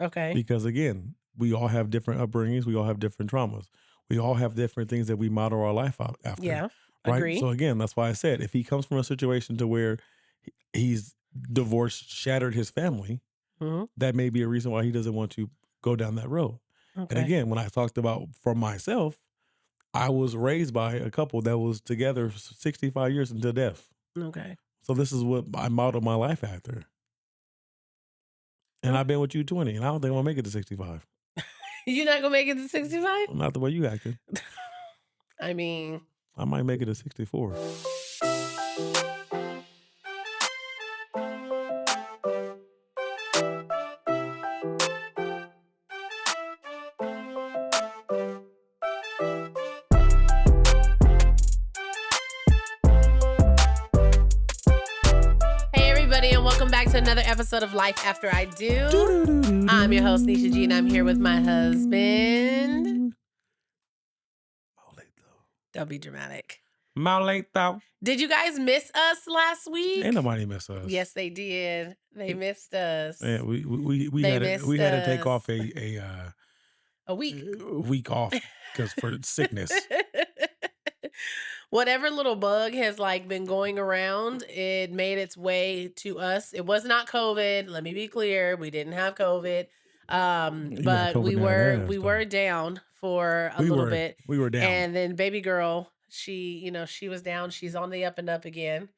Okay. Because again, we all have different upbringings. We all have different traumas. We all have different things that we model our life out after. Yeah. Right. Agree. So again, that's why I said if he comes from a situation to where he's divorced, shattered his family, Mhm. that may be a reason why he doesn't want to go down that road. And Okay. again, when I talked about for myself, I was raised by a couple that was together 65 years until death. Okay. So this is what I modeled my life after. And Oh. I've been with you 20, and I don't think I'm gonna make it to 65. You're not gonna make it to 65? Not the way you acting. I mean, I might make it to 64. hey everybody, and welcome back to another episode of Life After I Do. I'm your host, Nisha G, and I'm here with my husband. Don't be dramatic. Maulito. Did you guys miss us last week? Ain't nobody miss us. Yes, they did. They missed us. Yeah, we They had missed to take us. off a week off because for sickness. Whatever little bug has been going around, it made its way to us. It was not COVID. Let me be clear. We didn't have COVID. You got But COVID we in that were ass, we though. were down for a little bit. We were down. And then baby girl, she was down. She's on the up and up again.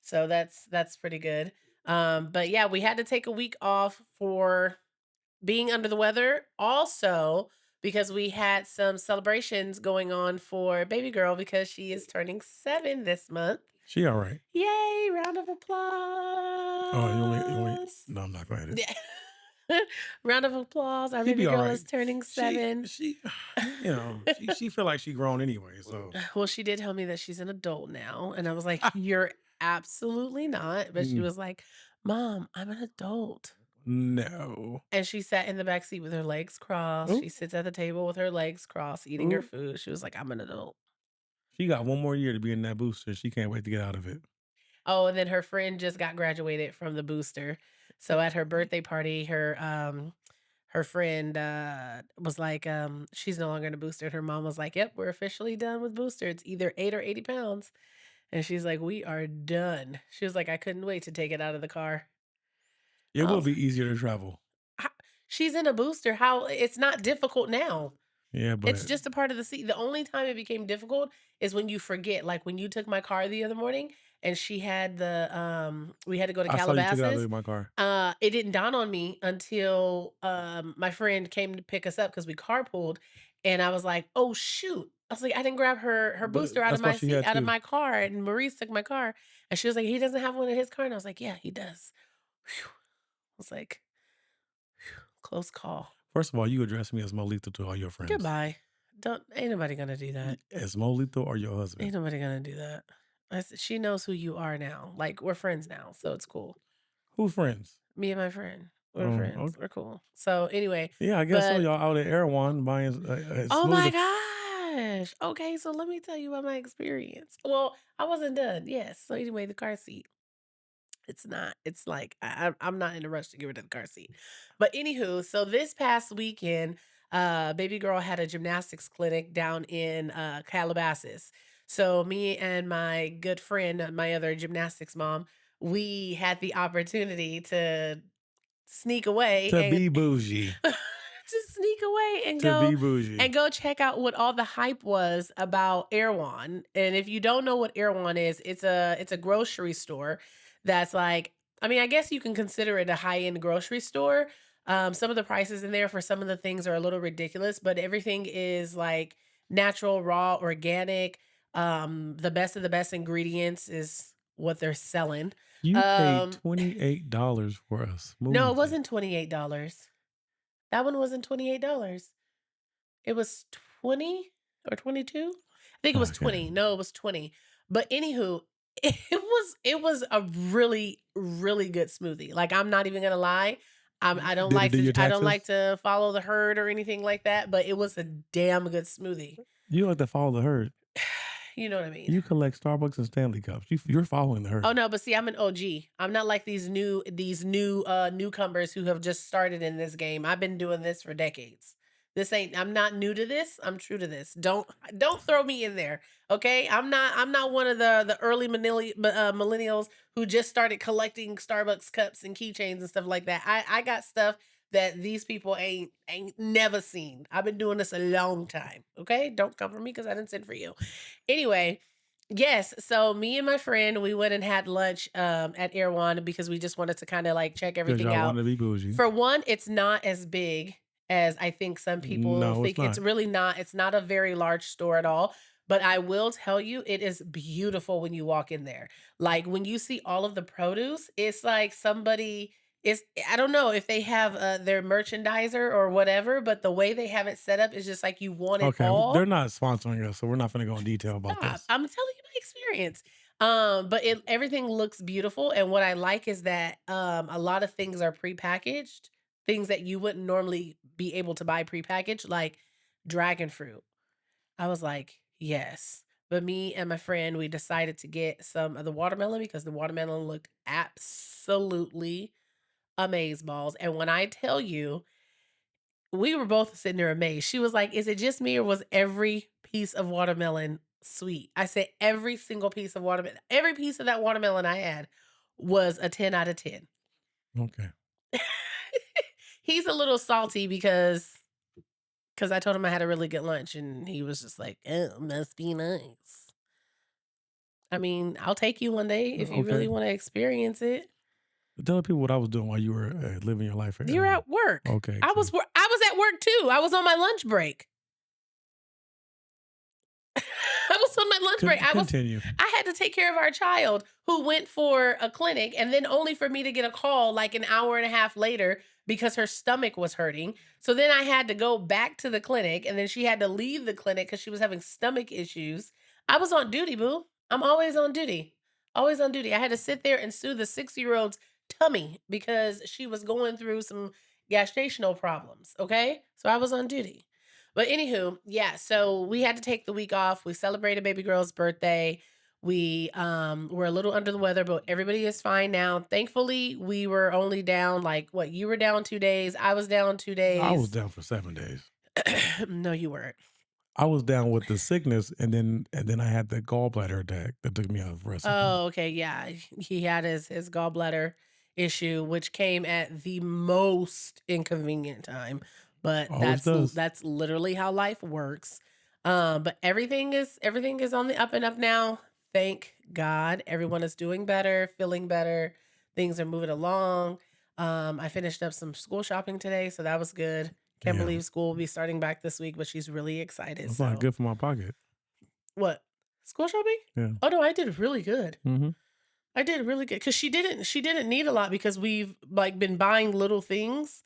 So that's pretty good. But yeah, we had to take a week off for being under the weather. Also, because we had some celebrations going on for baby girl because she is turning 7 this month. She all right. Yay! Round of applause. Oh, you only no, I'm not going to. Yeah. Round of applause. Our She baby be all girl right. is turning 7. She she feel like she grown anyway. So Well, she did tell me that she's an adult now. And I was like, you're absolutely not. But she was like, Mom, I'm an adult. no. And she sat in the back seat with her legs crossed. Ooh. She sits at the table with her legs crossed, eating her food. She was like, I'm an adult. She got one more year to be in that booster. She can't wait to get out of it. Oh, and then her friend just got graduated from the booster. So at her birthday party, her friend was like, she's no longer in a booster. And her mom was like, yep, we're officially done with booster. It's either 8 or 80 pounds. And she's like, we are done. She was like, I couldn't wait to take it out of the car. It will be easier to travel. She's in a booster. How it's not difficult now. Yeah, but It's just a part of the seat. The only time it became difficult is when you forget. Like when you took my car the other morning and she had we had to go to I saw you took it out Calabasas. of my car. It didn't dawn on me until my friend came to pick us up because we carpooled, and I was like, "Oh shoot!" I was like, "I didn't grab her But booster out of that's why my she seat, had out of to. my car." And Maurice took my car, and she was like, "He doesn't have one in his car," and I was like, "Yeah, he does." Whew. I was like, close call. First of all, you address me as Molito to all your friends. Goodbye. Ain't nobody gonna do that. As Molito or your Ain't husband? nobody gonna do that. She knows who you are now. Like we're friends now, so it's cool. Who friends? Me and my friend, we're Oh, friends. okay. We're cool. So anyway, Yeah, I guess so. but Y'all out at Erewhon buying oh my smoothie. gosh. Okay, so let me tell you about my experience. Well, I wasn't done. Yes. So anyway, the car seat. It's not. It's like I'm not in a rush to get rid of the car seat. But anywho, so this past weekend, baby girl had a gymnastics clinic down in Calabasas. So me and my good friend, my other gymnastics mom, we had the opportunity to sneak away To and be bougie. to sneak away and To be bougie. go check out what all the hype was about Erewhon. And if you don't know what Erewhon is, it's a grocery store that's like, I mean, I guess you can consider it a high-end grocery store. Some of the prices in there for some of the things are a little ridiculous, but everything is like natural, raw, organic. The best of the best ingredients is what they're selling. You paid Um, $28 for us. no, it wasn't $28. That one wasn't $28. It was 20 or 22. I think it was Okay. 20. No, it was 20. But anywho, it was a really, really good smoothie. Like I'm not even gonna lie. I don't Did it like do to your I don't like taxes? to follow the herd or anything like that, but it was a damn good smoothie. You like to follow the herd. You know what I mean? You collect Starbucks and Stanley cups. You're following the Oh, herd. no, but see, I'm an OG. I'm not like these new newcomers who have just started in this game. I've been doing this for decades. I'm not new to this. I'm true to this. Don't throw me in there. Okay? I'm not one of the early millennials who just started collecting Starbucks cups and keychains and stuff like that. I got stuff that these people ain't never seen. I've been doing this a long time. Okay? Don't come for me because I didn't send for you. Anyway, yes, so me and my friend, we went and had lunch, at Erewhon because we just wanted to kinda, like, check Because everything y'all out. wanted to be bougie. For one, it's not as big as I think some people No, it's think. It's not. really not. It's not a very large store at all, but I will tell you, it is beautiful when you walk in there. Like, when you see all of the produce, it's like somebody is I don't know if they have, their merchandiser or whatever, but the way they have it set up is just like you want it Okay, they're all. not sponsoring us, so we're not gonna go in detail about Stop. this. I'm telling you my experience. But everything looks beautiful. And what I like is that a lot of things are prepackaged, things that you wouldn't normally be able to buy prepackaged, like dragon fruit. I was like, yes. But me and my friend, we decided to get some of the watermelon because the watermelon looked absolutely amazeballs. And when I tell you, we were both sitting there amazed. She was like, "Is it just me or was every piece of watermelon sweet?" I said, "Every single piece of watermelon, every piece of that watermelon I had was a 10 out of 10." Okay. He's a little salty because I told him I had a really good lunch and he was just like, "Oh, must be nice." I mean, I'll take you one day if you really Okay. want to experience it. Tell people what I was doing while you were living your life at You're everyone. at work. Okay, I cool. I was at work too. I was on my lunch break. I was on my lunch break. Continue. I had to take care of our child who went for a clinic and then only for me to get a call like an hour and a half later because her stomach was hurting. So then I had to go back to the clinic and then she had to leave the clinic cuz she was having stomach issues. I was on duty, boo. I'm always on duty. Always on duty. I had to sit there and soothe the 6-year-old's tummy because she was going through some gestational problems, okay? So I was on duty. But anywho, yeah, so we had to take the week off. We celebrated baby girl's birthday. We were a little under the weather, but everybody is fine now. Thankfully, we were only down like what you were down 2 days, I was down 2 I was days. down for 7 days. No, you weren't. I was down with the sickness, and then I had the gallbladder attack that took me out for the rest of the month. Oh, okay, yeah. He had his gallbladder issue, which came at the most inconvenient time, but Always does. that's literally how life works. But everything is on the up and up now. Thank God. Everyone is doing better, feeling better. Things are moving along. I finished up some school shopping today, so that was good. Can't Yeah, believe school will be starting back this week, but she's really excited. that's not So, good for my pocket. what? School shopping? Yeah. Oh no, I did really good. Mhm. I did really good because she didn't need a lot because we've like been buying little things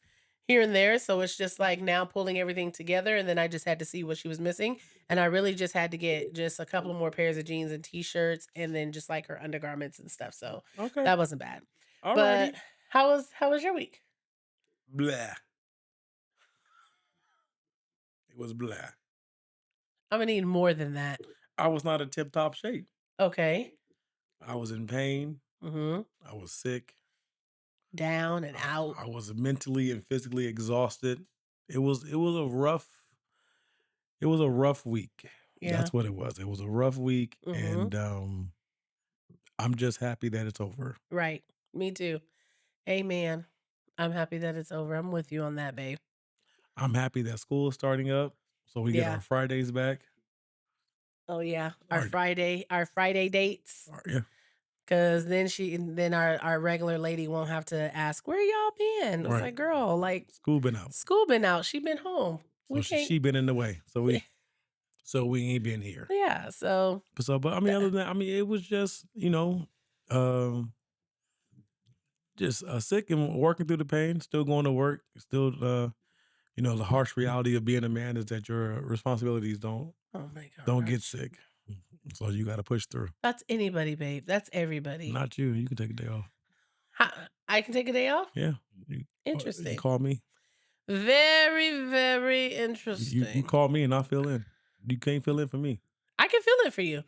here and there. So it's just like now pulling everything together. And then I just had to see what she was missing. And I really just had to get just a couple more pairs of jeans and t-shirts and then just like her undergarments and stuff. So Okay. that wasn't bad. But Alrighty. how was your week? Blah. It was blah. I'm gonna need more than that. I was not in tip top shape. Okay. I was in pain. Mm-hmm. I was sick. Down and out. I was mentally and physically exhausted. It was a rough week. Yeah. That's what it was. It was a rough week, Mm-hmm. and I'm just happy that it's over. Right. Me too. Amen. I'm happy that it's over. I'm with you on that, babe. I'm happy that school is starting up, so we get Yeah. our Fridays back. Oh yeah, Our, Our Friday dates. yeah, Cause then our regular lady won't have to ask where y'all been. It's right. like, girl, like School been out, school been out. She been home. so We she, can't. she been in the way. So we ain't been here. Yeah. So But I mean, other than that, I mean, it was just um, just sick and working through the pain. Still going to work. Still, the harsh reality of being a man is that your responsibilities oh my don't get gosh, sick. So you got to push through. that's anybody, babe. That's everybody. Not you. You can take a day off. I can take a day off. Yeah. You Interesting. call me. Very very You interesting. call me and I fill in. You can't fill in for me. I can feel it for you.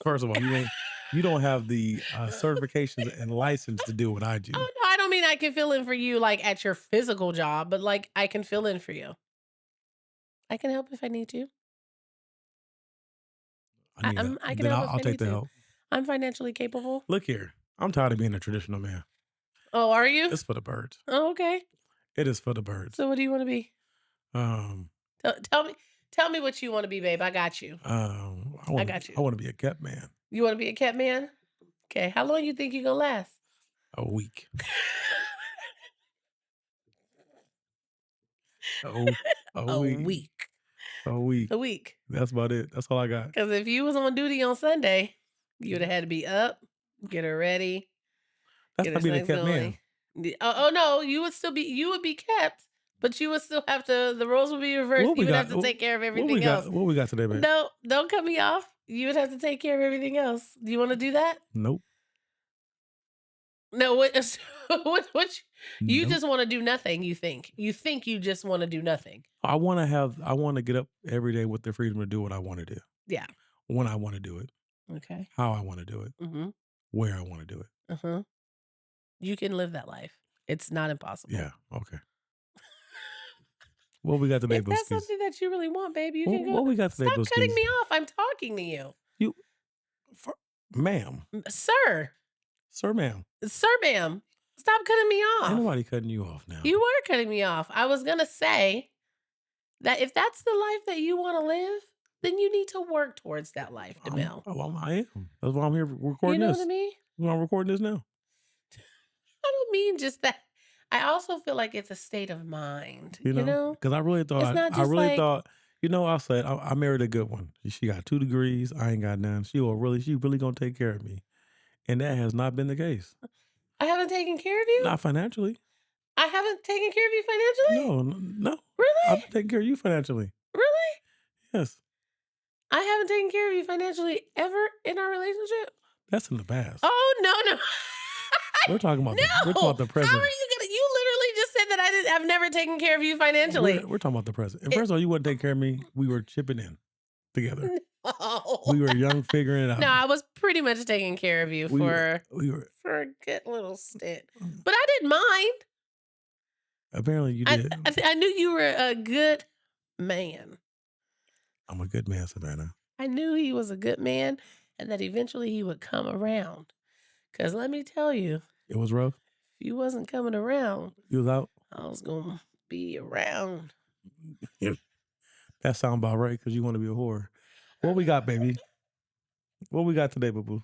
First of all, you don't have the certifications and license to do what I do. Oh, no, I don't mean I can fill in for you, like, at your physical job, but, like, I can fill in for you. I can help if I need to. I need a I can then help I'll, if I'll I take need the to. help. I'm financially capable. Look here, I'm tired of being a traditional man. Oh, are you? It's for the birds. Oh, okay. It is for the birds. So what do you wanna be? Um, Tell me what you wanna be, babe. I got you. I I want to got you. I want to be a cat man. You wanna be a cat man? Okay. How long you think you gonna last? A week. Oh, a A week. week. A week. A week. That's about it. That's all I got. Because if you was on duty on Sunday, you'd have had to be up, get her ready, That's get her not being a things cat going. man. Oh no, you would be kept, but you would still have to. The roles would be reversed. What we You would got? have to take care of What we everything else. got? What we got today, babe? No, don't cut me off. You would have to take care of everything else. Do you want to do that? Nope. No, what? You Nope. just want to do nothing. You think you just want to do nothing. I want to get up every day with the freedom to do what I want to do, Yeah. when I want to do it, Okay. how I want to do it, Mm-hmm. where I want to do it. Uh-huh. You can live that life. It's not impossible. Yeah. Okay. What we got today, If that's Booskies? something that you really want, baby, you can go. What we got today, Stop cutting Booskies? me off. I'm talking to you. You, ma'am, Sir. sir, ma'am. Sir, ma'am. Stop cutting me Ain't off. nobody cutting you off now. You were cutting me off. I was going to say that if that's the life that you want to live, then you need to work towards that life, DeMille. I am. That's why I'm here You recording know what I this. mean? That's why I'm recording this now. I don't mean just that. I also feel like it's a state of mind, You you know, know? because It's not I just really like, thought, I said I married a good one. She got 2 degrees. I ain't got none. She really gonna take care of me, and that has not been the case. I haven't taken care of you? Not financially. I haven't taken care of you financially? No. I've Really? been taking care of you financially. Really? Yes, I haven't taken care of you financially ever in our relationship? that's in the past. Oh, no, no. We're talking No. about the How are present. you gonna you literally just said that I've never taken care of you financially. We're talking about the present. And It first of all, you wouldn't take care of me. We were chipping in together. No. We were young, figuring it No, out. I was pretty much taking care of you We were. for a good little stint. But I didn't mind. Apparently, you I did. I knew you were a good man. I'm a good man, Savannah. I knew he was a good man and that eventually he would come around. Cause let me tell you, It was rough. if you wasn't coming around, You was out. I was gonna be around. Yeah. That sound about right because you want to be a whore. What we got, baby? What we got today, boo boo?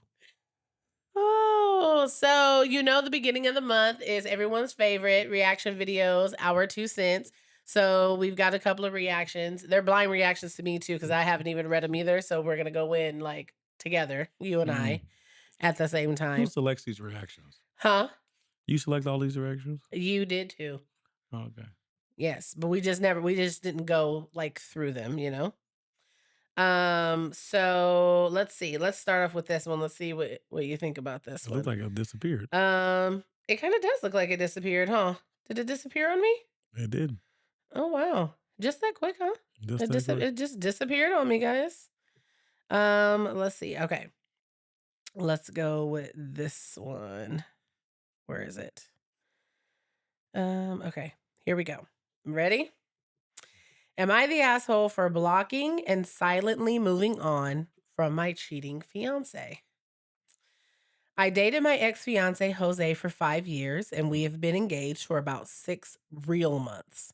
Oh, so the beginning of the month is everyone's favorite reaction videos, our 2 cents. So we've got a couple of reactions. They're blind reactions to me too, because I haven't even read them either. So we're gonna go in like together, you and Mm. I, at the same Who time. selects these reactions? Huh? You select all these reactions? You did too. Okay. Yes, but we just didn't go like through them. So let's see. Let's start off with this one. Let's see what you think about this It looks one. like it disappeared. It kind of does look like it disappeared, huh? Did it disappear on me? It did. Oh wow. Just that quick, huh? Just take a It just disappeared on me, guys. Let's see. Okay. Let's go with this one. Where is it? Okay. Here we go. Ready? Am I the asshole for blocking and silently moving on from my cheating fiance? I dated my ex fiance Jose for 5 years, and we have been engaged for about 6 real months.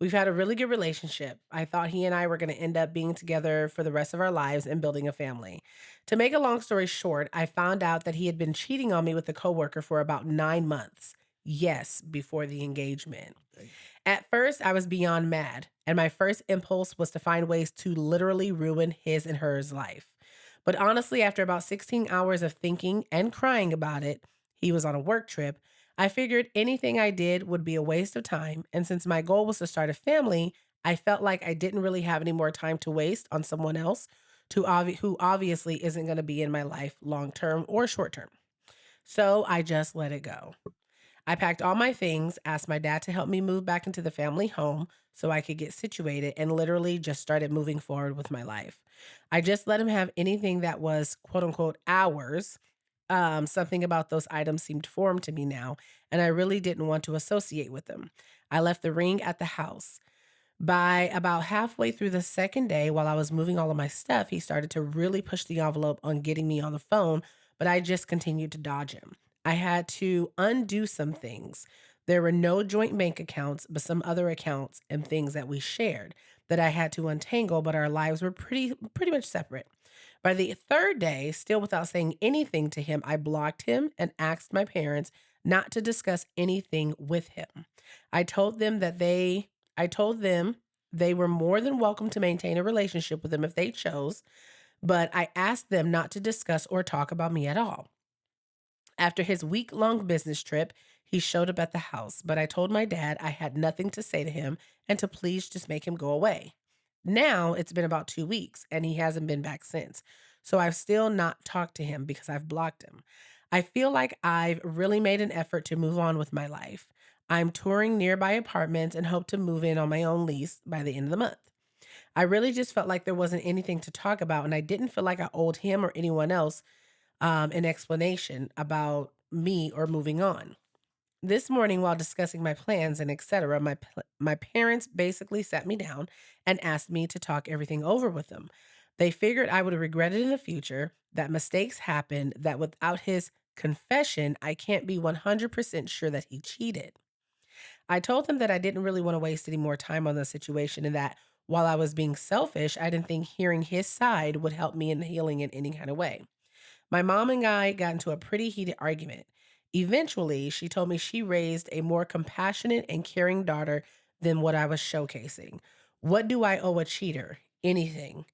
We've had a really good relationship. I thought he and I were going to end up being together for the rest of our lives and building a family. To make a long story short, I found out that he had been cheating on me with a coworker for about 9 months. Yes, before the engagement. At first, I was beyond mad, and my first impulse was to find ways to literally ruin his and hers life. But honestly, after about 16 hours of thinking and crying about it, he was on a work trip. I figured anything I did would be a waste of time. And since my goal was to start a family, I felt like I didn't really have any more time to waste on someone else who obviously isn't going to be in my life long term or short term. So I just let it go. I packed all my things, asked my dad to help me move back into the family home so I could get situated, and literally just started moving forward with my life. I just let him have anything that was quote unquote ours. Something about those items seemed foreign to me now, and I really didn't want to associate with them. I left the ring at the house. By about halfway through the second day, while I was moving all of my stuff, he started to really push the envelope on getting me on the phone, but I just continued to dodge him. I had to undo some things. There were no joint bank accounts, but some other accounts and things that we shared that I had to untangle, but our lives were pretty much separate. By the third day, still without saying anything to him, I blocked him and asked my parents not to discuss anything with him. I told them that they I told them they were more than welcome to maintain a relationship with him if they chose, but I asked them not to discuss or talk about me at all. After his week-long business trip, he showed up at the house, but I told my dad I had nothing to say to him and to please just make him go away. Now it's been about 2 weeks and he hasn't been back since. So I've still not talked to him because I've blocked him. I feel like I've really made an effort to move on with my life. I'm touring nearby apartments and hope to move in on my own lease by the end of the month. I really just felt like there wasn't anything to talk about, and I didn't feel like I owed him or anyone else an explanation about me or moving on. This morning, while discussing my plans and etc., my parents basically sat me down and asked me to talk everything over with them. They figured I would regret it in the future, that mistakes happen, that without his confession, I can't be 100% sure that he cheated. I told them that I didn't really want to waste any more time on the situation and that while I was being selfish, I didn't think hearing his side would help me in healing in any kind of way. My mom and I got into a pretty heated argument. Eventually, she told me she raised a more compassionate and caring daughter than what I was showcasing. What do I owe a cheater? Anything.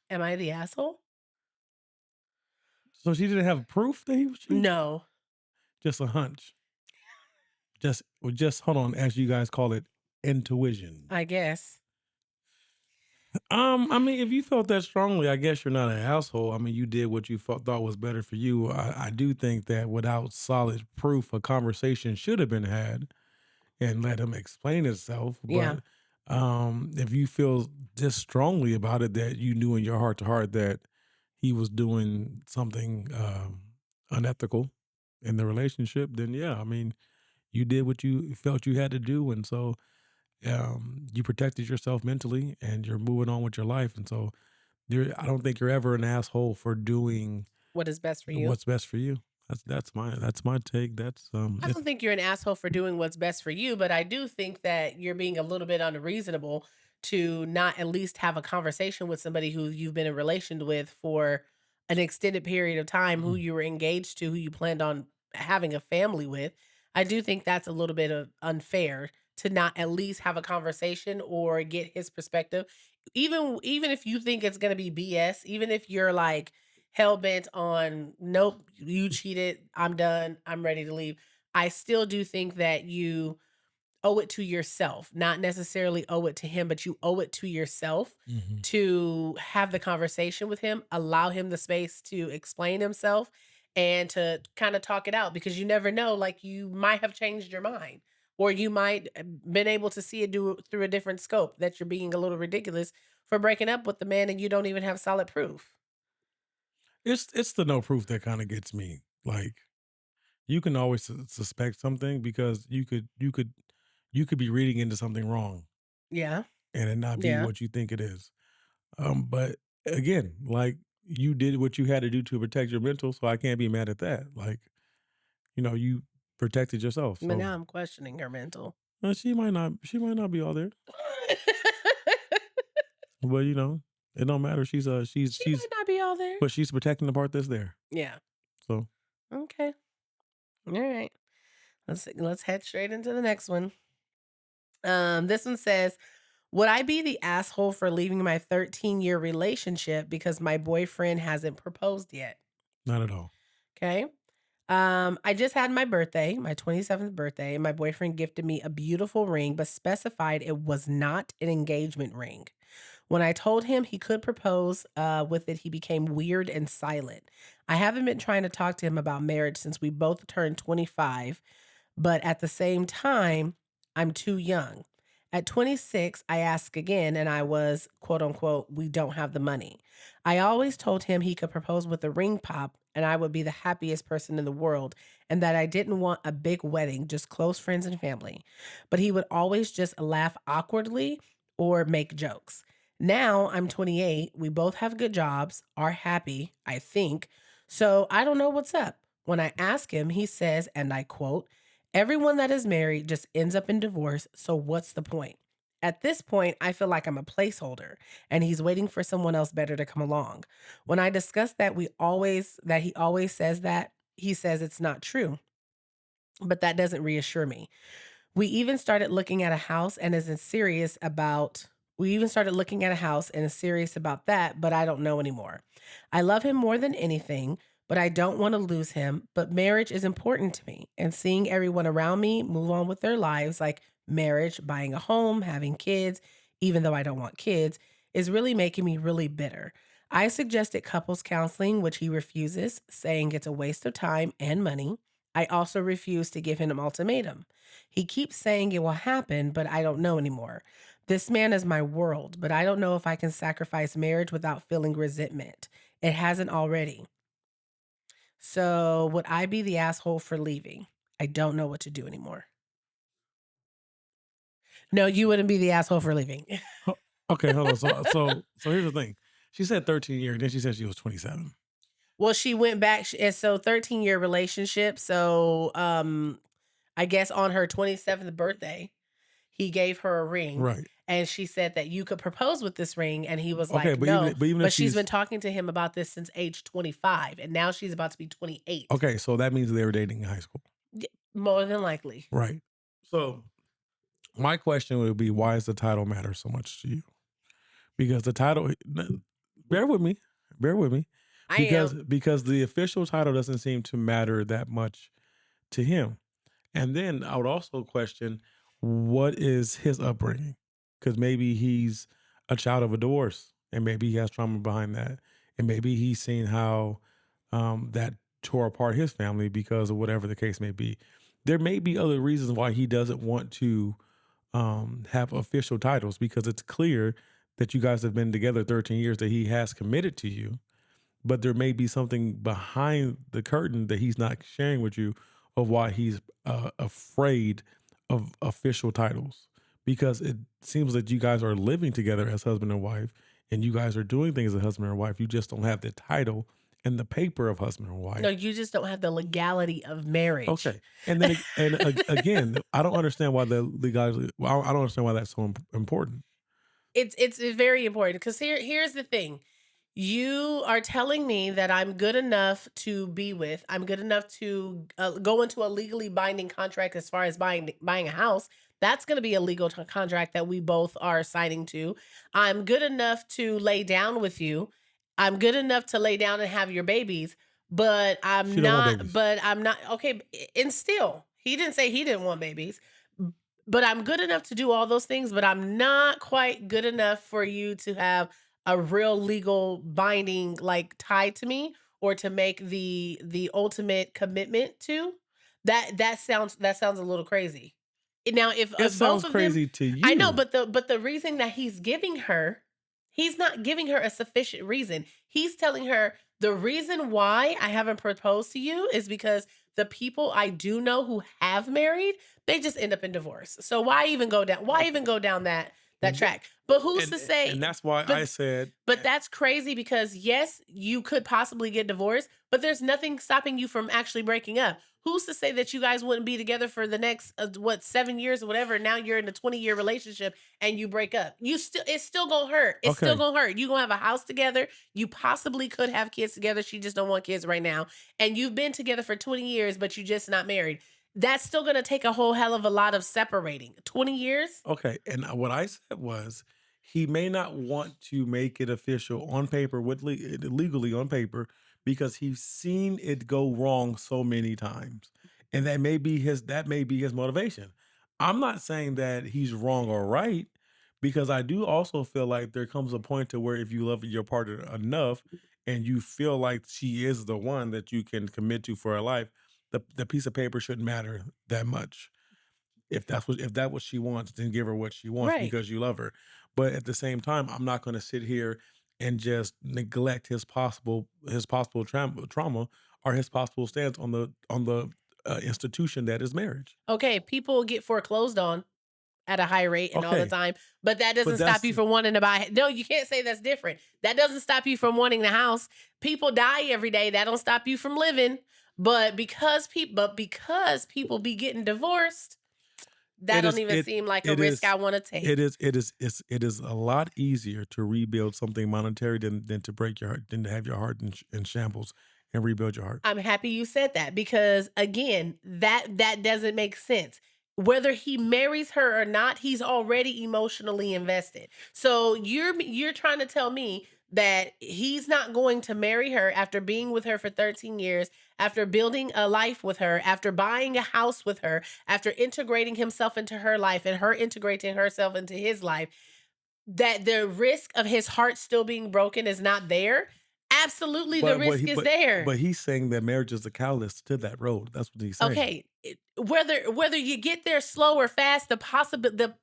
Am I the asshole? So she didn't have proof that he was cheating? No, Just a hunch. Just hold on, as you guys call it, intuition. I guess. I mean, if you felt that strongly, I guess you're not an asshole. I mean, you did what you thought was better for you. I do think that without solid proof, a conversation should have been had and let him explain himself. Yeah. But if you feel this strongly about it, that you knew in your heart to heart that he was doing something unethical in the relationship, then yeah, I mean, you did what you felt you had to do, and so you protected yourself mentally, and you're moving on with your life. And so, I don't think you're ever an asshole for doing What is best for you? what's best for you. That's my take. That's I don't think you're an asshole for doing what's best for you, but I do think that you're being a little bit unreasonable to not at least have a conversation with somebody who you've been in relation with for an extended period of time, who Mm. you were engaged to, who you planned on having a family with. I do think that's a little bit of unfair to not at least have a conversation or get his perspective. Even if you think it's going to be BS, even if you're like hell bent on, nope, you cheated, I'm done, I'm ready to leave. I still do think that you owe it to yourself, not necessarily owe it to him, but you owe it to yourself Mhm. to have the conversation with him, allow him the space to explain himself and to kind of talk it out, because you never know, like you might have changed your mind or you might been able to see it through a different scope, that you're being a little ridiculous for breaking up with the man and you don't even have solid proof. It's the no proof that kind of gets me. Like, you can always suspect something because you could be reading into something wrong Yeah. and it not be Yeah. what you think it is. But again, like, you did what you had to do to protect your mental, so I can't be mad at that. Like, you protected yourself. But So now I'm questioning her mental. she might not be all there, but it don't matter. She's she's She she's might not be all there. but she's protecting the part that's there. Yeah. So Okay. All right. Let's head straight into the next one. This one says, "Would I be the asshole for leaving my 13-year relationship because my boyfriend hasn't proposed yet?" not at all. Okay. I just had my birthday, my 27th birthday, and my boyfriend gifted me a beautiful ring, but specified it was not an engagement ring. When I told him he could propose with it, he became weird and silent. I haven't been trying to talk to him about marriage since we both turned 25, But at the same time, I'm too young. At 26, I asked again and I was quote unquote, we don't have the money. I always told him he could propose with a ring pop and I would be the happiest person in the world and that I didn't want a big wedding, just close friends and family. But he would always just laugh awkwardly or make jokes. Now I'm 28. We both have good jobs, are happy, I think. So I don't know what's up. When I ask him, he says, and I quote, everyone that is married just ends up in divorce. So what's the point? At this point, I feel like I'm a placeholder and he's waiting for someone else better to come along. When I discuss that he always says that, he says it's not true, but that doesn't reassure me. We even started looking at a house and isn't serious about we even started looking at a house and is serious about that, but I don't know anymore. I love him more than anything, but I don't want to lose him. But marriage is important to me, and seeing everyone around me move on with their lives, like marriage, buying a home, having kids, even though I don't want kids, is really making me really bitter. I suggested couples counseling, which he refuses, saying it's a waste of time and money. I also refuse to give him an ultimatum. He keeps saying it will happen, but I don't know anymore. This man is my world, but I don't know if I can sacrifice marriage without feeling resentment. It hasn't already. So, would I be the asshole for leaving? I don't know what to do anymore. No, you wouldn't be the asshole for leaving. Ho Okay, hold on. So here's the thing. She said 13 years, then she said she was 27. Well, she went back, and so 13-year relationship. So, I guess on her 27th birthday, he gave her a ring, Right. and she said that you could propose with this ring, and he was Okay, like, but even "No." but even if But she's been she's talking to him about this since age 25, and now she's about to be 28. okay, so that means they were dating in high school. More than likely. Right. So my question would be, why does the title matter so much to you? Because the title bear with me, bear with me, I because am. the official title doesn't seem to matter that much to him. And then I would also question, what is his upbringing? Because maybe he's a child of a divorce, and maybe he has trauma behind that, and maybe he's seen how that tore apart his family because of whatever the case may be. There may be other reasons why he doesn't want to have official titles, because it's clear that you guys have been together 13 years, that he has committed to you, but there may be something behind the curtain that he's not sharing with you of why he's afraid of official titles, because it seems that you guys are living together as husband and wife, and you guys are doing things as husband and wife. You just don't have the title and the paper of husband and No, wife. you just don't have the legality of marriage. Okay. And then again, I don't understand why the guys, well, I don't understand why that's so important. It's very important because here's the thing. You are telling me that I'm good enough to be with. I'm good enough to go into a legally binding contract as far as buying a house. That's going to be a legal contract that we both are signing to. I'm good enough to lay down with you. I'm good enough to lay down and have your babies, but She don't want babies. I'm not okay. And still, he didn't say he didn't want babies, but I'm good enough to do all those things, but I'm not quite good enough for you to have a real legal binding like tied to me or to make the ultimate commitment to. That sounds a little crazy. Now It if both sounds of them. crazy to I know, you. but the reason that he's not giving her a sufficient reason. He's telling her the reason why I haven't proposed to you is because the people I do know who have married, they just end up in divorce. So why even Okay. go down that Th- track? But who's to and say that's why I but said, but that's crazy because yes, you could possibly get divorced, but there's nothing stopping you from actually breaking up. Who's to say that you guys wouldn't be together for the next 7 years or whatever? Now you're in a 20-year relationship and you break up. It's still gonna hurt. It's still okay, gonna hurt. You gonna have a house together. You possibly could have kids together. She just don't want kids right now. And you've been together for 20 years, but you just not married. That's still gonna take a whole hell of a lot of separating. 20 years? okay. And what I said was, he may not want to make it official on paper legally on paper, because he's seen it go wrong so many times, and that may be his motivation. I'm not saying that he's wrong or right, because I do also feel like there comes a point to where if you love your partner enough and you feel like she is the one that you can commit to for a life, the piece of paper shouldn't matter that much. If that what she wants, then give her what she wants Right. because you love her. But at the same time, I'm not going to sit here and just neglect his possible trauma or his possible stance on the institution that is marriage. Okay, people get foreclosed on at a high rate and all the Okay, time, but that but doesn't stop that's you from wanting to buy. No, you can't say that's different. That doesn't stop you from wanting the house. People die every day. That don't stop you from living. But because people be getting divorced, that it don't is even it seem like a it risk I is want to it take. is it is it is a lot easier to rebuild something monetary than to break your heart than to have your heart in shambles and rebuild your heart. I'm happy you said that because again, that doesn't make sense. Whether he marries her or not, he's already emotionally invested. So you're trying to tell me that he's not going to marry her after being with her for 13 years, after building a life with her, after buying a house with her, after integrating himself into her life and her integrating herself into his life, that the risk of his heart still being broken is not there? Absolutely the But risk is there. but he's saying that marriage is a catalyst to that road. That's what he's saying. Okay, whether you get there slow or fast, the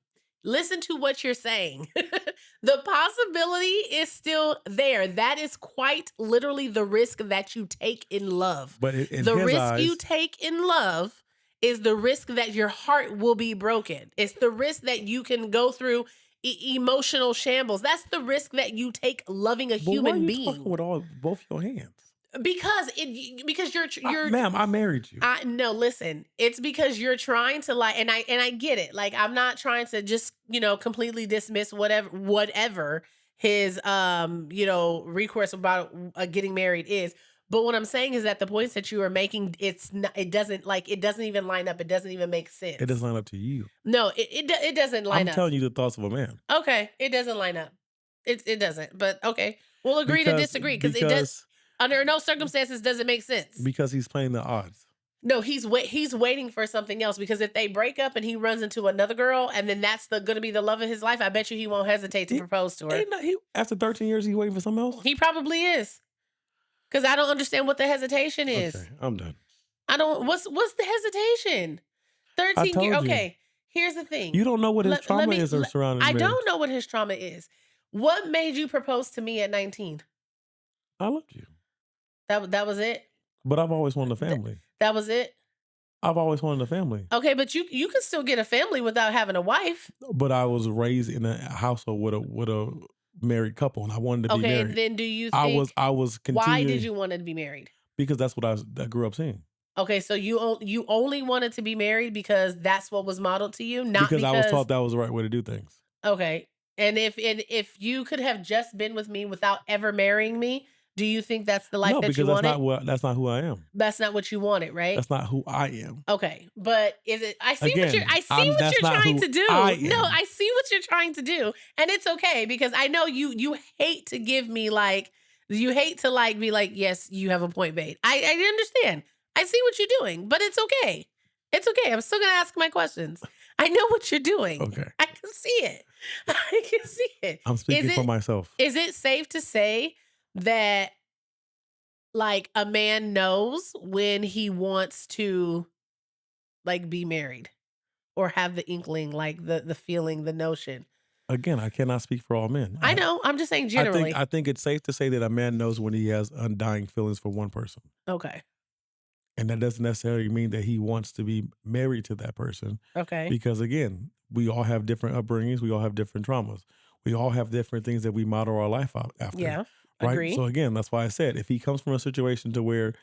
listen to what you're saying. The possibility is still there. That is quite literally the risk that you take in love. But in The his risk you eyes, take in love is the risk that your heart will be broken. It's the risk that you can go through emotional shambles. That's the risk that you take loving a but why are human you talking being. with all both your hands? Because you're Ma'am, I married you. I no, listen. It's because you're trying to like, and I get it. Like, I'm not trying to just, completely dismiss whatever his recourse about getting married is. But what I'm saying is that the points that you are making, it doesn't even line up. It doesn't even make It doesn't sense. line up to you. No, it doesn't line I'm up. telling you the thoughts of a man Okay, it doesn't line up. It doesn't. But okay, we'll agree to because disagree because it does. because Under no circumstances does it make sense. because he's playing the odds. No, he's waiting for something else because if they break up and he runs into another girl and then that's the gonna be the love of his life, I bet you he won't hesitate to He, propose to her. ain't not, he after 13 years, he waiting for something else. He probably is. Cause I don't understand what the hesitation Okay, is. I'm done. I don't what's the hesitation? I 13 years. told you. Okay, here's the thing. You don't know what his Let trauma me is surrounding I marriage. don't know what his trauma is. What made you propose to me at 19? I loved you, That was it? but I've always wanted a Th- family. that was it? I've always wanted a family, Okay, but you can still get a family without having a wife. but I was raised in a household with a married couple, and I wanted to be Okay, and married. then do you I was why did continuing you want to be married? because that's what I grew up seeing. Okay, so you only wanted to be married because that's what was modeled to you, not Because I was because taught that was the right way to do things. okay. And if you could have just been with me without ever marrying me, do you think that's the life No, that you because wanted? that's not who I am. That's not what you wanted, right? That's not who I am. Okay, but is it Again, I see I'm what that's you're not trying who to I do. No, am. I see what you're trying to do. And it's okay because I know you hate to give me like you hate to like be like, yes, you have a point made. I understand. I see what you're doing, but it's okay. It's okay. I'm still gonna ask my questions. I know what you're doing. Okay. I can see it. I can see it. I'm Is speaking for it myself. is it safe to say that like a man knows when he wants to like be married? Or have the inkling, like the feeling, the notion. Again, I cannot speak for all men. I know, I'm just saying generally. I think it's safe to say that a man knows when he has undying feelings for one person. Okay. And that doesn't necessarily mean that he wants to be married to that person. Okay. Because again, we all have different upbringings, we all have different traumas. We all have different things that we model our life out after. Yeah. Right. So Agree. again, that's why I said if he comes from a situation to where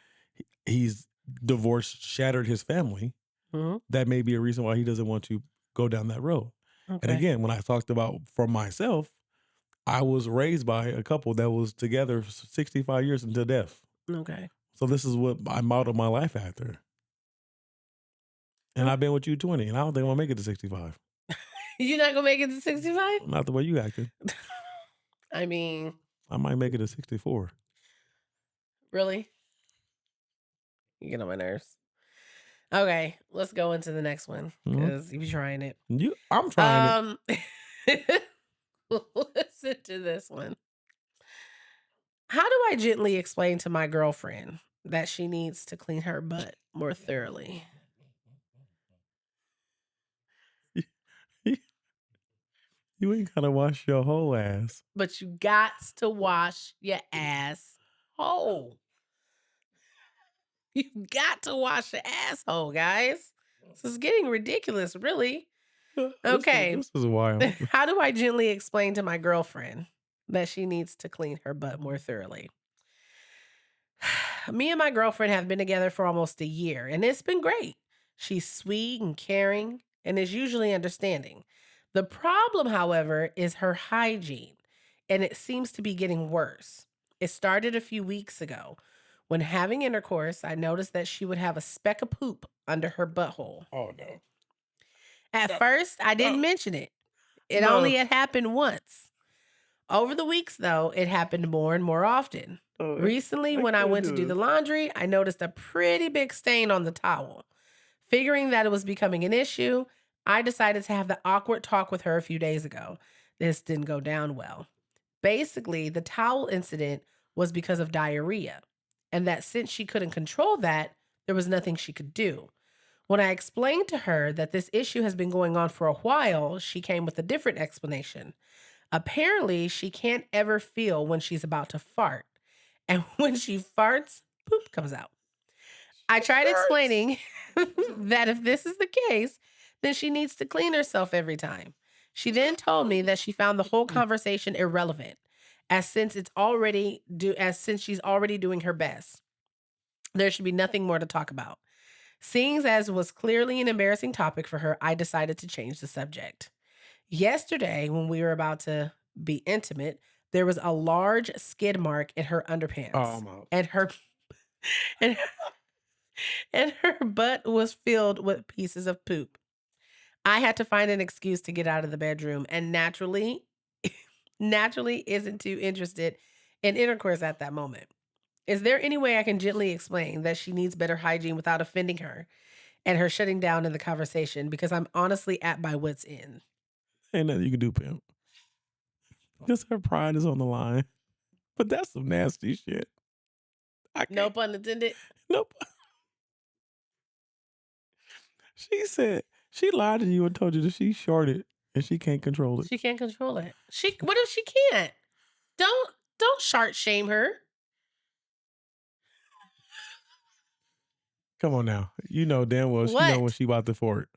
he's divorced, shattered his family, Mhm. that may be a reason why he doesn't want to go down that road. And Okay. again, when I talked about for myself, I was raised by a couple that was together 65 years until death. Okay. So this is what I modeled my life after. And Oh, I've been with you 20, and I don't think I'm gonna make it to 65. you're not gonna make it to 65? Not the way you acting. I mean, I might make it to 64. really? You get on my nerves. Okay, let's go into the next one Mhm. because you be trying it. I'm trying it. Um, listen to this one. How do I gently explain to my girlfriend that she needs to clean her butt more thoroughly. You ain't gotta wash your whole ass. But you gots to wash your ass hole. You got to wash your asshole, guys. This is getting ridiculous, really. This is Okay. this is wild. How do I gently explain to my girlfriend that she needs to clean her butt more thoroughly? Me and my girlfriend have been together for almost a year, and it's been great. She's sweet and caring and is usually understanding. The problem, however, is her hygiene, and it seems to be getting worse. It started a few weeks ago. When having intercourse, I noticed that she would have a speck of poop under her butthole. Oh no. At No. first, I didn't No. mention it. It No. only had happened once. Over the weeks, though, it happened more and more often. Oh, Recently, I when I can't went to do do the this. laundry, I noticed a pretty big stain on the towel. Figuring that it was becoming an issue, I decided to have the awkward talk with her a few days ago. This didn't go down well. Basically, the towel incident was because of diarrhea, and that since she couldn't control that, there was nothing she could do. When I explained to her that this issue has been going on for a while, she came with a different explanation. Apparently, she can't ever feel when she's about to fart. And when she farts, poop comes out. I tried Hurts. explaining that if this is the case, then she needs to clean herself every time. She then told me that she found the whole conversation irrelevant, as since she's already doing her best. There should be nothing more to talk about. Seeing as it was clearly an embarrassing topic for her, I decided to change the subject. Yesterday, when we were about to be intimate, there was a large skid mark in her Oh, underpants, I'm out. and her and, and her butt was filled with pieces of poop. I had to find an excuse to get out of the bedroom, and naturally isn't too interested in intercourse at that moment. Is there any way I can gently explain that she needs better hygiene without offending her and her shutting down in the conversation? Because I'm honestly at my wits' end. Ain't nothing you can do, pimp. Just her pride is on the line. But that's some nasty shit. I No can't. pun intended. Nope. She said she lied to you and told you that she shorted and she can't control it. She can't control it. What if she can't? Don't shart shame her. Come on now. You know damn well she know when What? she about to fart.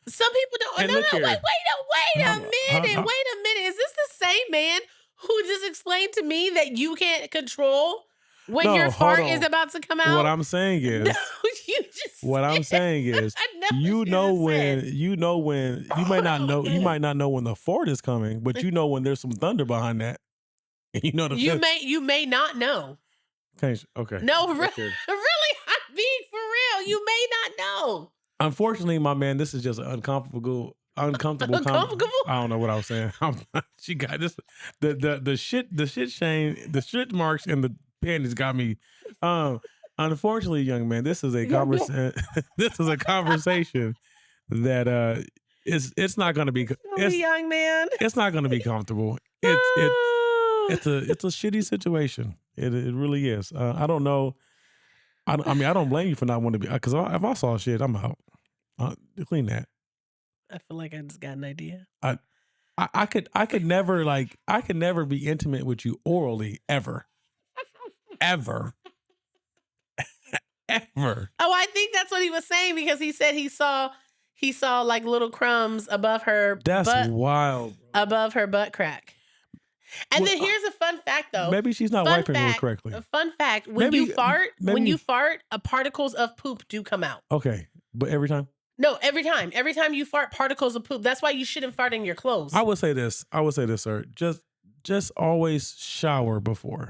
Some people don't. And No, look no. Wait, here. wait a How, how, minute. how, Wait a minute. Is this the same man who just explained to me that you can't control when your no, hold fart is on. about to come What out? I'm saying No, is you just what I'm said. saying is I know what you just said. you might not know when the fart is coming, but you know when there's some thunder behind that. And you know the You may not know. okay. No, Look here. really, I'm being for real. You may not know. Unfortunately, my man, this is just an uncomfortable Uncomfortable? I don't know what I was saying. She got this the shit shame, the shit marks and the panties got me. Unfortunately, young man, this is a Young man. conversation this is a conversation that it's not gonna be Oh, young man. it's not gonna be comfortable. It's a shitty situation. It really is. I don't know. I mean, I don't blame you for not wanting to be because if I saw shit, I'm out. Clean that. I feel like I just got an idea. I, I could never I could never be intimate with you orally ever, ever, ever. Oh, I think that's what he was saying because he said he saw like little crumbs That's wild. Bro. above her butt crack. And Well, then here's a fun fact though. maybe she's not Fun wiping it fact, correctly. a fun fact, Maybe- when maybe- you fart, particles of poop do come out. Okay, but every time. No, every time. Every time you fart, particles of poop. That's why you shouldn't fart in your clothes. I would say this, sir. Just always shower before.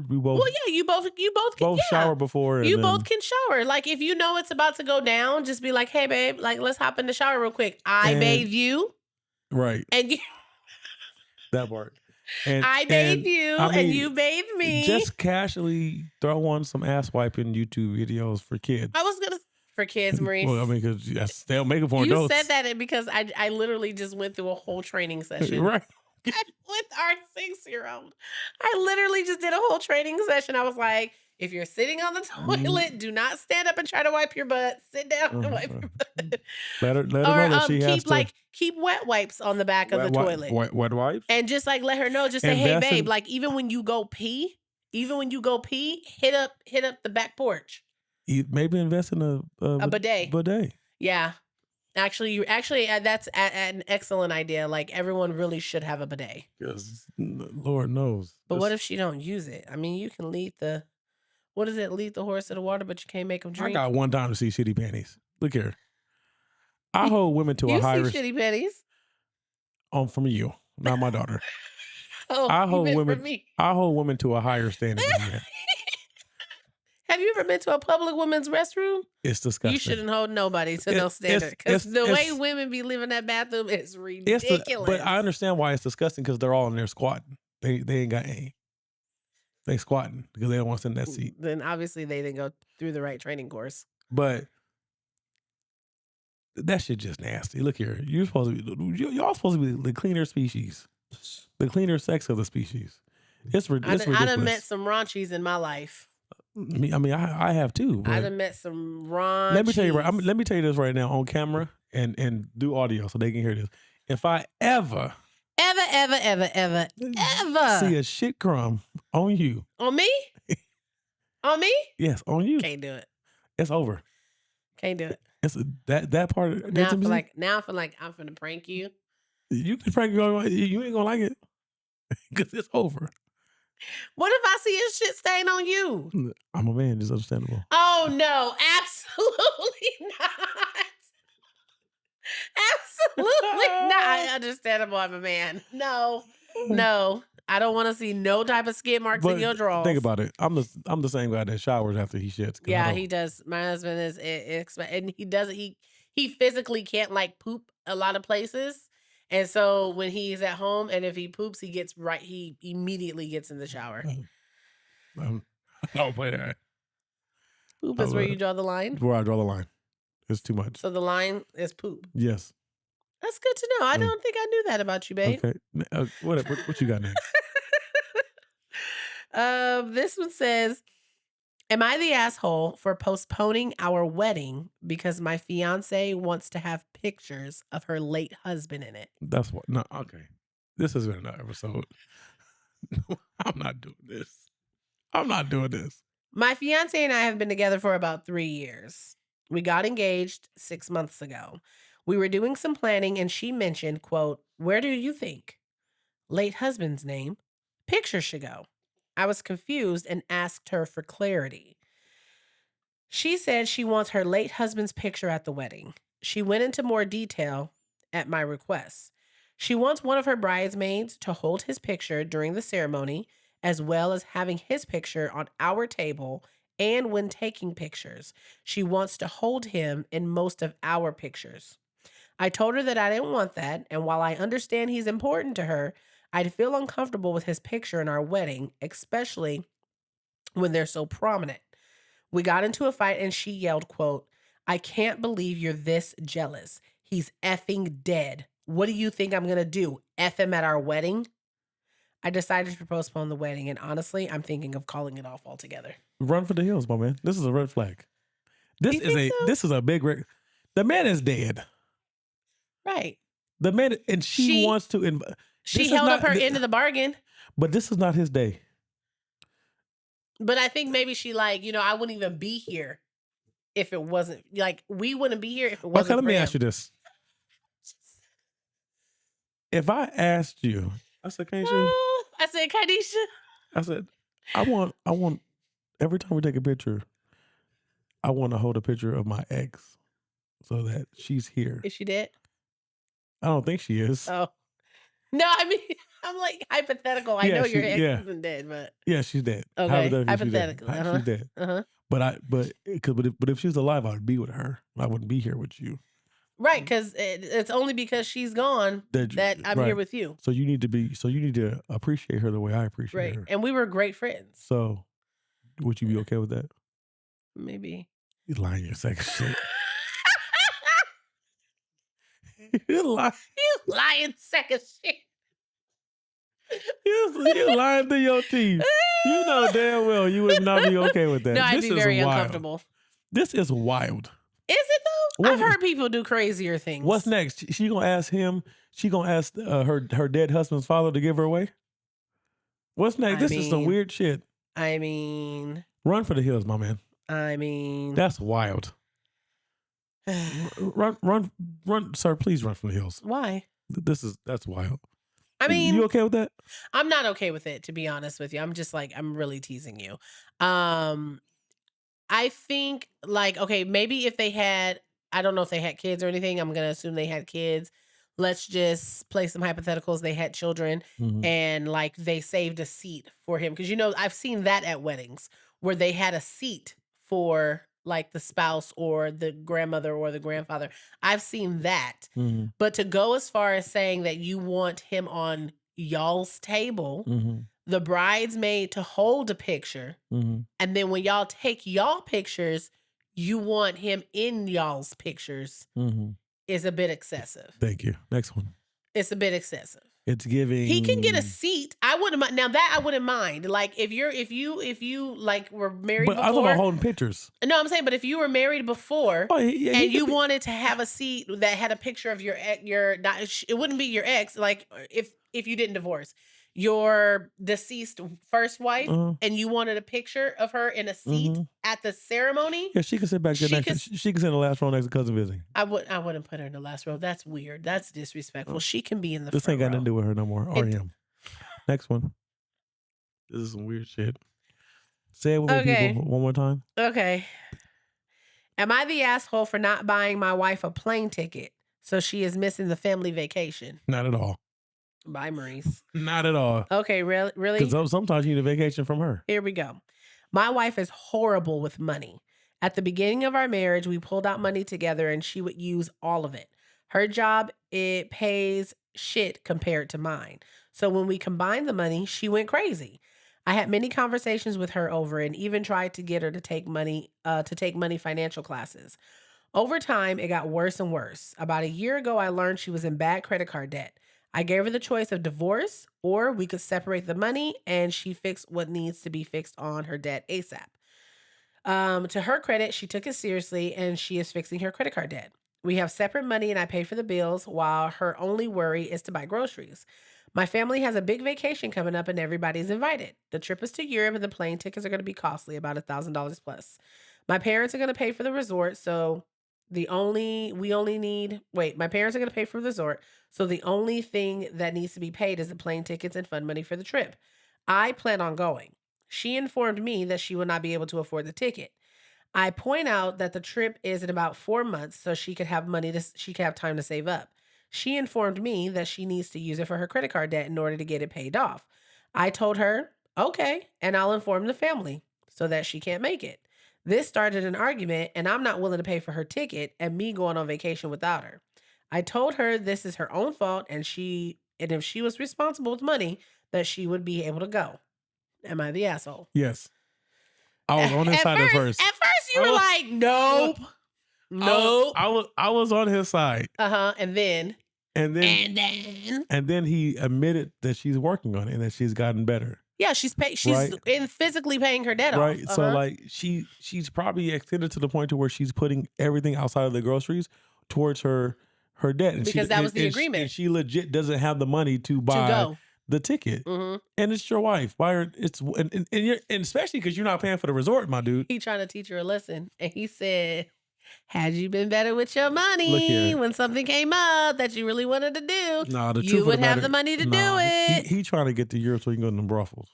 We both. Well, yeah, you both can both shower before. And You then, both can shower. Like if you know it's about to go down, just be like, "Hey, babe, like let's hop in the shower real quick. I bathe you, right. and you, That part. And I bathe you, I mean, and you bathe me." Just casually throw on some ass wiping YouTube videos for kids. I was gonna for kids, Maurice. Well, I mean, because they'll make it for you adults. said that because I literally just went through a whole training session Right. with our 6-year-old. I literally just did a whole training session. I was like, If you're sitting on the Mm, toilet, do not stand up and try to wipe your butt. Sit down uh, and wipe uh, your butt. let her know Or that she has to keep wet wipes on the back of the toilet. wet wipes. And just like let her know, just say, "Hey Invest babe, in like even when you go pee, hit up the back porch. maybe invest in a A bidet." bidet. Yeah. Actually that's an excellent idea. Like everyone really should have a bidet. 'Cause Lord knows. But what if she don't use it? I mean, you can lead the what is it? Lead the horse to the water, but you can't make him I drink. got one time to see shitty panties. Look here. I hold women to a You see higher shitty pennies. from you, not my daughter. Oh, I you hold meant for women me. I hold women to a higher standard than men. Have you ever been to a public women's restroom? It's You disgusting. shouldn't hold nobody to no standard because It's the way women be leaving that bathroom is but ridiculous. I understand why it's disgusting because they're all in there squatting. They ain't got aim. They squatting because they don't want to sit in that seat. Then obviously they didn't go through the right training course. But that shit just nasty. Look here, you're supposed to be y'all supposed to be the cleaner species, the cleaner sex of the species. It's I done met ridiculous. some raunchies in my life. I have too, I but done met some let me tell you raunchies. let me tell you this right now on camera and do audio so they can hear this. If I ever see Ever. a shit crumb on you, On me? On me? yes, on you, Can't do it. it's over. Can't do it. It's that part of Now I feel intimacy. like I'm finna prank you. You can probably go. You ain't gonna like it because it's over. What if I see his shit stain on you? I'm a man. It's understandable. Oh no, absolutely not. Absolutely not. Understandable, I'm a man. No, no. I don't want to see no type of skid marks in But your think drawers. about it. I'm the same guy that showers after he shits because I Yeah, don't. he does. My husband is and he doesn't he physically can't like poop a lot of places. And so when he's at home and if he poops, he immediately gets in the shower. Um, I don't play that. Poop is I'm, where you draw the line. where I draw the line. It's too much. So the line is poop. Yes. That's good to know. I Mm. don't think I knew that about you, babe. Okay. What you got next? This one says, "Am I the asshole for postponing our wedding because my fiance wants to have pictures of her late husband in it?" That's what. No. Okay. This has been another episode. I'm not doing this. I'm not doing this. My fiance and I have been together for about 3 years. We got engaged 6 months ago. We were doing some planning and she mentioned, quote, "Where do you think late husband's name picture should go?" I was confused and asked her for clarity. She said she wants her late husband's picture at the wedding. She went into more detail at my request. She wants one of her bridesmaids to hold his picture during the ceremony, as well as having his picture on our table and when taking pictures. She wants to hold him in most of our pictures. I told her that I didn't want that, and while I understand he's important to her, I'd feel uncomfortable with his picture in our wedding, especially when they're so prominent. We got into a fight and she yelled, quote, "I can't believe you're this jealous. He's effing dead. What do you think I'm going to do? F him at our wedding?" I decided to postpone the wedding and honestly, I'm thinking of calling it off altogether. Run for the hills, my man. This is a red flag. You think so? This is a big red. The man is dead. Right. The man and she She wants to. she This is held up not. her end of the bargain, But this is not his day. but I think maybe she like, I wouldn't even be here if it wasn't like we wouldn't be here if it Okay, wasn't let for me him. ask you this: if I asked you, I said, Kanisha, Oh, I said, Kadisha, I said, I want every time we take a picture, I want to hold a picture of my ex so that she's here. is she dead? I don't think she is. Oh. No, I mean, I'm like hypothetical. I know your ex isn't dead, but Yeah, she's dead. okay, Hypothetically, she's dead. hypothetically, uh-huh, She's dead. uh-huh. But if she was alive, I would be with her. I wouldn't be here with you. Right, because it's only because she's gone that I'm here Right. with you. So you need to appreciate her the way I appreciate Right, her. and we were great friends. So would you be okay with that? Maybe. You lying your second shit. You lying. You lying sack of shit. You lying through your teeth. You know damn well you would not be okay with No, that. I'd This be is very wild. uncomfortable. This is wild. Is it though? I've What's heard people do crazier what's things. next? She gonna ask him. She gonna ask her dead husband's father to give her away. What's next? I This is some mean, weird shit. I mean, Run for the hills, my man. I mean. That's wild. Run, sir. Please run from the hills. Why? That's wild. I You mean, okay with that? I'm not okay with it, to be honest with you. I'm just like, I'm really teasing you. Um, I think like, okay, maybe if they had, I don't know if they had kids or anything. I'm gonna assume they had kids. Let's just play some hypotheticals. They had children Mhm. and like they saved a seat for him. Cause I've seen that at weddings where they had a seat for like the spouse or the grandmother or the grandfather. I've seen that. Mhm. But to go as far as saying that you want him on y'all's table, Mhm. the bridesmaid to hold a picture, Mhm. and then when y'all take y'all pictures, you want him in y'all's pictures Mhm. is a bit excessive. Thank you. Next one. It's a bit excessive. It's He can get a giving. seat. I wouldn't mind. Now that I wouldn't mind. Like if you like were married But I'm talking about before. holding pictures. No, I'm saying, but if you were married before Oh yeah, he and you could be. wanted to have a seat that had a picture of your not, it wouldn't be your ex, like if you didn't divorce, your deceased first wife, Uh-huh. and you wanted a picture of her in a seat Mhm. at the ceremony, Yeah, she can sit back there she next. could. She can sit in the last row next to cousin visiting. I wouldn't put her in the last row. That's weird. That's disrespectful. Uh, She can be in the this ain't front got nothing to row. do with her no more or It him. Next one. This is some weird shit. Say it with me, people, okay. one more time. Okay. Am I the asshole for not buying my wife a plane ticket so she is missing the family vacation? Not at all. Bye, Maurice. Not at all. Okay, really? Because sometimes you need a vacation from her. Here we go. My wife is horrible with money. At the beginning of our marriage, we pulled out money together and she would use all of it. Her job, it pays shit compared to mine. So when we combined the money, she went crazy. I had many conversations with her over and even tried to get her to take money financial classes. Over time, it got worse and worse. About a year ago, I learned she was in bad credit card debt. I gave her the choice of divorce or we could separate the money and she fixed what needs to be fixed on her debt ASAP. To her credit, she took it seriously and she is fixing her credit card debt. We have separate money and I pay for the bills while her only worry is to buy groceries. My family has a big vacation coming up and everybody's invited. The trip is to Europe and the plane tickets are going to be costly, about $1,000 plus. My parents are going to pay for the resort, so my parents are going to pay for the resort, so the only thing that needs to be paid is the plane tickets and fund money for the trip. I plan on going. She informed me that she will not be able to afford the ticket. I point out that the trip is in about 4 months, so she could have time to save up. She informed me that she needs to use it for her credit card debt in order to get it paid off. I told her, okay, and I'll inform the family so that she can't make it. This started an argument, and I'm not willing to pay for her ticket and me going on vacation without her. I told her this is her own fault, and if she was responsible with money, that she would be able to go. Am I the asshole? Yes. I was on his At side at first, first. at first you I were was, like, I was, nope, nope. I was on his side. Uh-huh. And then, And then and then, and then he admitted that she's working on it and that she's gotten better. yeah, she's Right? in physically paying her debt off. Right. So Uh-huh. like she's probably extended to the point to where she's putting everything outside of the groceries towards her debt. And Because that was the and agreement she legit doesn't have the money to to buy go. the ticket. Hmm. And it's your wife. Buy her it's and especially because you're not paying for the resort, my dude. He trying to teach her a lesson. And he said, had you been better with your Look money here. when something came up that you really wanted to do, Nah, the you truth of the would have matter, the money to do nah, it. he trying to get to Europe so he can go to them brothels.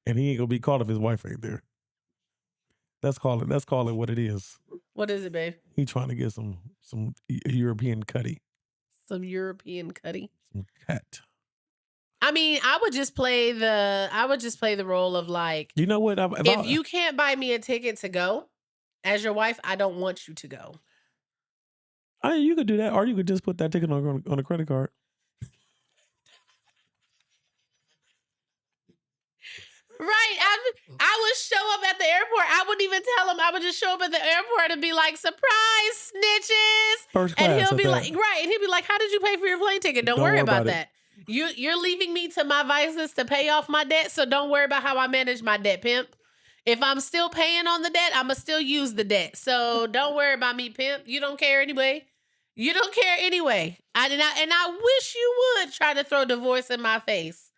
And he ain't gonna be caught if his wife ain't there. Let's call it what it is. What is it, babe? He trying to get some European cutty. Some European cutty. Some cut. I mean, I would just play the role of like, You know what? if you can't buy me a ticket to go, as your wife, I don't want you to go. I mean, you could do that, or you could just put that ticket on a credit card. Right. I would show up at the airport. I wouldn't even tell him. I would just show up at the airport and be like, surprise, snitches. First And class he'll at be like, that. right. And he'll be like, how did you pay for your plane ticket? Don't Don't worry worry about about it. that. You're leaving me to my vices to pay off my debt. So don't worry about how I manage my debt, pimp. If I'm still paying on the debt, I'ma still use the debt. So don't worry about me, pimp. You don't care anyway. You don't care anyway. I wish you would try to throw divorce in my face.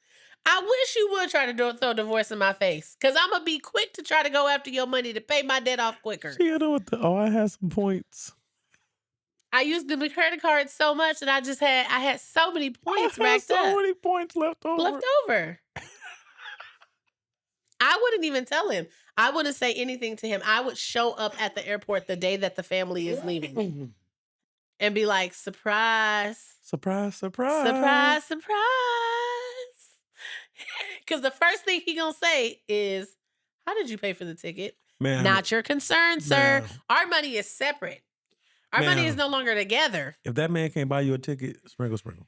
I wish you would try to throw divorce in my face. Cause I'm gonna be quick to try to go after your money to pay my debt off quicker. She hit her with the, oh, I had some points. I used the credit card so much that I had so many I points had racked so up. many points left over. Left over. I wouldn't even tell him. I wouldn't say anything to him. I would show up at the airport the day that the family is leaving and be like, surprise, Surprise, surprise. surprise, surprise. Because the first thing he gonna say is, how did you pay for the ticket? Man, Not your concern, sir. man, Our money is separate. Our money is man. no longer together. If that man can't buy you a ticket, sprinkle, sprinkle.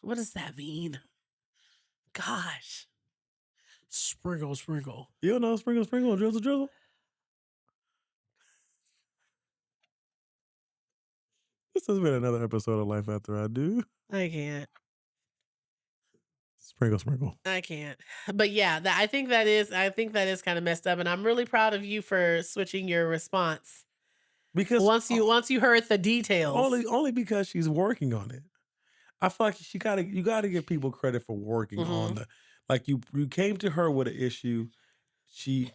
What does that mean? Gosh. Sprinkle, sprinkle. You don't know sprinkle, sprinkle, and drizzle, drizzle? This has been another episode of Life After I Do. I can't. Sprinkle, sprinkle. I can't. But yeah, I think that is kind of messed up. And I'm really proud of you for switching your response. Because Once you heard the details. only because she's working on it. I feel like you gotta give people credit for working on Mhm. the, like you came to her with an issue. She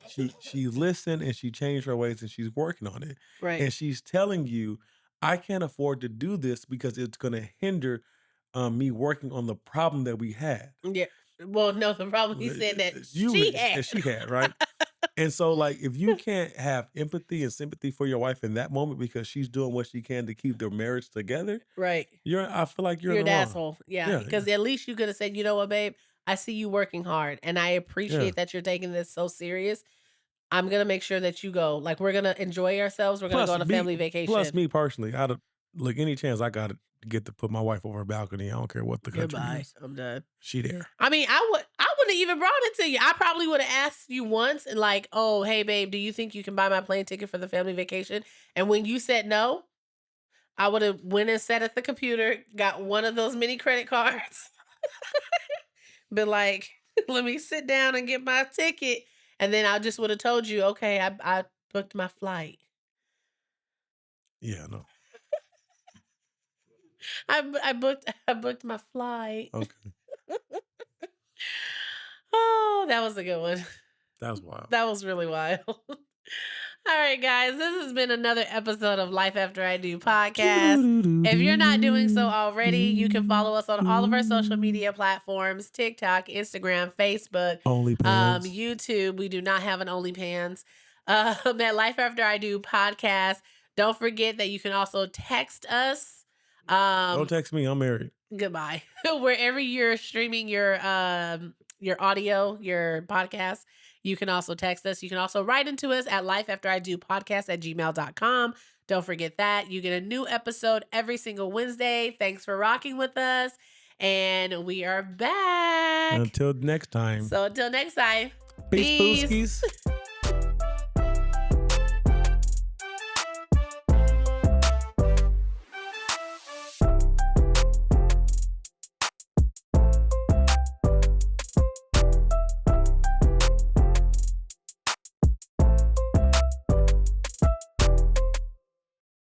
listened and she changed her ways and she's working on it. Right. And she's telling you, I can't afford to do this because it's gonna hinder me working on the problem that we had. Yeah. Well, no, the problem he said that she had. Right? And so, like, if you can't have empathy and sympathy for your wife in that moment because she's doing what she can to keep their marriage together, Right. I feel like you're You're in an the wrong. asshole. Yeah. Yeah, Because at least you could have said, you know what, babe? I see you working hard and I yeah. appreciate that you're taking this so serious. I'm gonna make sure that you go. Like, we're gonna enjoy ourselves. We're gonna go on a family vacation. Plus me personally, I'd look any chance I got to get to put my wife over a balcony. I don't care what the country Goodbye. is. I'm done. She there. I mean, I wouldn't have even brought it to you. I probably would have asked you once and like, oh, hey babe, do you think you can buy my plane ticket for the family vacation? And when you said no, I would have went and sat at the computer, got one of those mini credit cards, been like, let me sit down and get my ticket. And then I just would have told you, okay, I booked my flight. Yeah, no. I booked my flight. Okay. Oh, that was a good one. That was wild. That was really wild. All right, guys, this has been another episode of Life After I Do podcast. If you're not doing so already, you can follow us on all of our social media platforms: TikTok, Instagram, Facebook, OnlyPans. YouTube. We do not have an OnlyPans. At Life After I Do podcast. Don't forget that you can also text us. Don't text me. I'm married. Goodbye. Wherever you're streaming your audio, your podcast, you can also text us. You can also write into us at lifeafteridopodcast@gmail.com. Don't forget that. You get a new episode every single Wednesday. Thanks for rocking with us. And we are back. Until next time. So until next time. Peace, Peace. Pooskies.